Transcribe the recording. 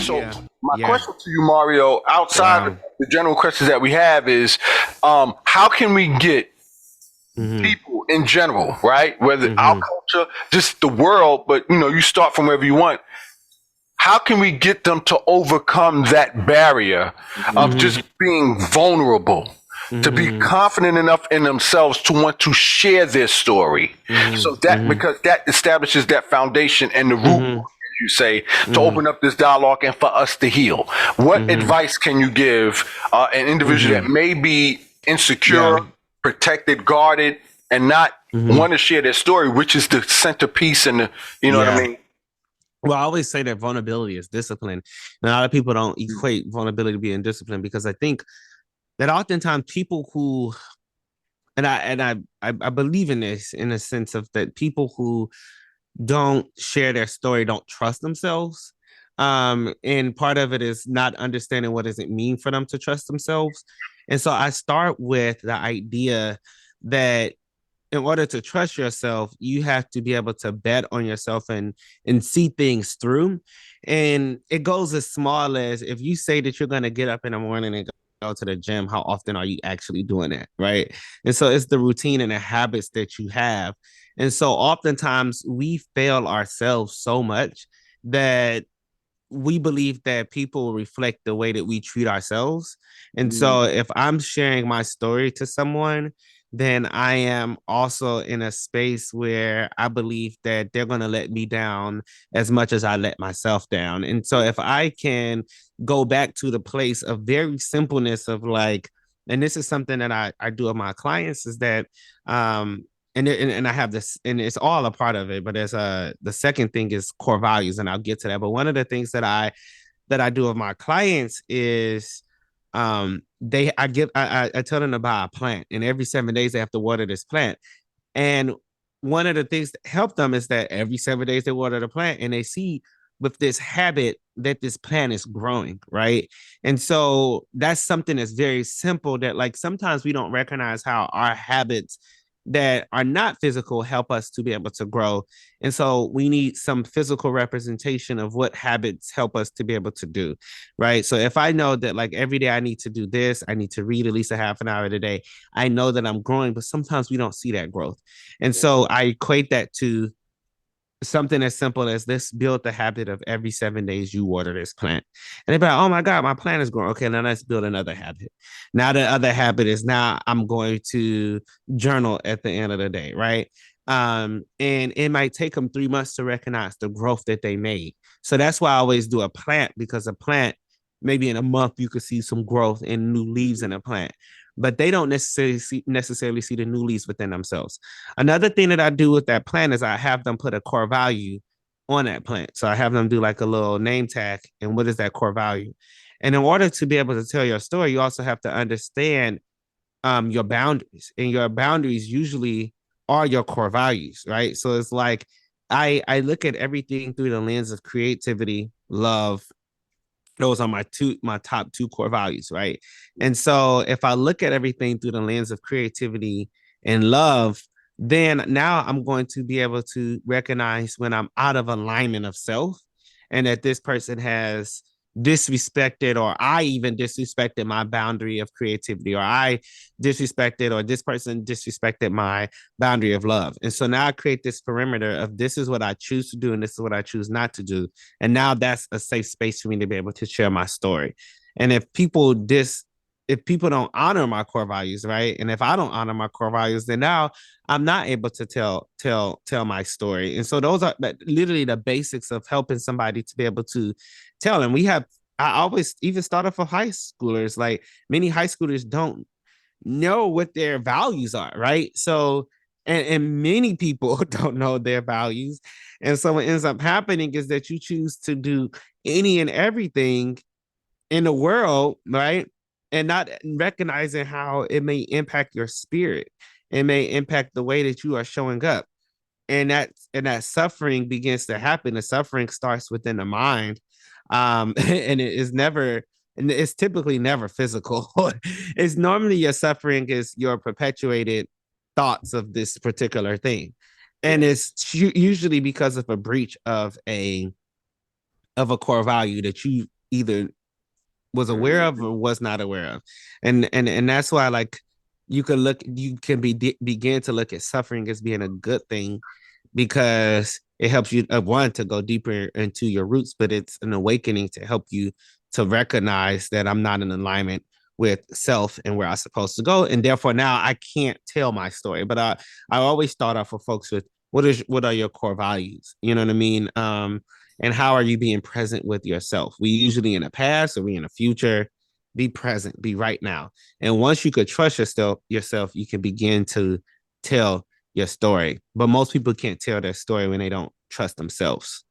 So Yeah. my Yeah. question to you, Mario, outside of Wow. the general questions that we have is, how can we get Mm-hmm. people in general, right? Whether our Mm-hmm. culture, just the world, but you start from wherever you want. How can we get them to overcome that barrier of Mm-hmm. just being vulnerable, to be Mm-hmm. confident enough in themselves to want to share their story? So that, Mm-hmm. because that establishes that foundation and the root, Mm-hmm. you say, to Mm-hmm. open up this dialogue and for us to heal. What Mm-hmm. advice can you give an individual that Mm-hmm. may be insecure, Yeah. protected, guarded, and not Mm-hmm. want to share their story, which is the centerpiece and you know what I Yeah. mean? Well, I always say that vulnerability is discipline. And a lot of people don't equate vulnerability to being discipline because I think that oftentimes people who and I believe in this in a sense of that people who don't share their story don't trust themselves. And part of it is not understanding what does it mean for them to trust themselves. And so I start with the idea that in order to trust yourself, you have to be able to bet on yourself and see things through. And it goes as small as if you say that you're going to get up in the morning and go to the gym, how often are you actually doing that? Right. And so it's the routine and the habits that you have. And so oftentimes we fail ourselves so much that we believe that people reflect the way that we treat ourselves. And so if I'm sharing my story to someone, then I am also in a space where I believe that they're going to let me down as much as I let myself down. And so if I can go back to the place of very simpleness of like, and this is something that I do with my clients is that and I have this, and it's all a part of it. But there's the second thing is core values, and I'll get to that. But one of the things that I do with my clients is they I tell them to buy a plant, and every 7 days they have to water this plant. And one of the things that help them is that every 7 days they water the plant, and they see with this habit that this plant is growing, right? And so that's something that's very simple that like sometimes we don't recognize how our habits that are not physical help us to be able to grow. And so we need some physical representation of what habits help us to be able to do, right? So if I know that like every day I need to do this, I need to read at least a half an hour a day, I know that I'm growing, but sometimes we don't see that growth. And so I equate that to something as simple as this: build the habit of every 7 days you water this plant. And they're like, oh my God, my plant is growing. Okay, now let's build another habit. Now the other habit is now I'm going to journal at the end of the day, right? And it might take them 3 months to recognize the growth that they made. So that's why I always do a plant, because a plant, maybe in a month, you could see some growth in new leaves in a plant, but they don't necessarily see the new leaves within themselves. Another thing that I do with that plant is I have them put a core value on that plant. So I have them do like a little name tag. And what is that core value? And in order to be able to tell your story, you also have to understand your boundaries. And your boundaries usually are your core values, right? So it's like I look at everything through the lens of creativity, love. Those are my top two core values, right? And so if I look at everything through the lens of creativity and love, then now I'm going to be able to recognize when I'm out of alignment of self, and that this person has disrespected, or I even disrespected my boundary of creativity, or I disrespected, or this person disrespected my boundary of love. And so now I create this perimeter of this is what I choose to do and this is what I choose not to do. And now that's a safe space for me to be able to share my story. And if people don't honor my core values, right? And if I don't honor my core values, then now I'm not able to tell my story. And so those are literally the basics of helping somebody to be able to tell. And I always even start off for high schoolers. Like many high schoolers don't know what their values are, right? So and many people don't know their values. And so what ends up happening is that you choose to do any and everything in the world, right? And not recognizing how it may impact your spirit. It may impact the way that you are showing up. And that suffering begins to happen. The suffering starts within the mind. And it is never, and it's typically never physical. It's normally your suffering is your perpetuated thoughts of this particular thing. And it's usually because of a breach of a core value that you either was aware of or was not aware of. And that's why, like, you can begin to look at suffering as being a good thing, because it helps you, one, to go deeper into your roots, but it's an awakening to help you to recognize that I'm not in alignment with self and where I'm supposed to go. And therefore now I can't tell my story. But I always start off with folks with what are your core values? You know what I mean? And how are you being present with yourself? We usually in the past or we in the future. Be present, be right now. And once you could trust yourself, you can begin to tell your story. But most people can't tell their story when they don't trust themselves.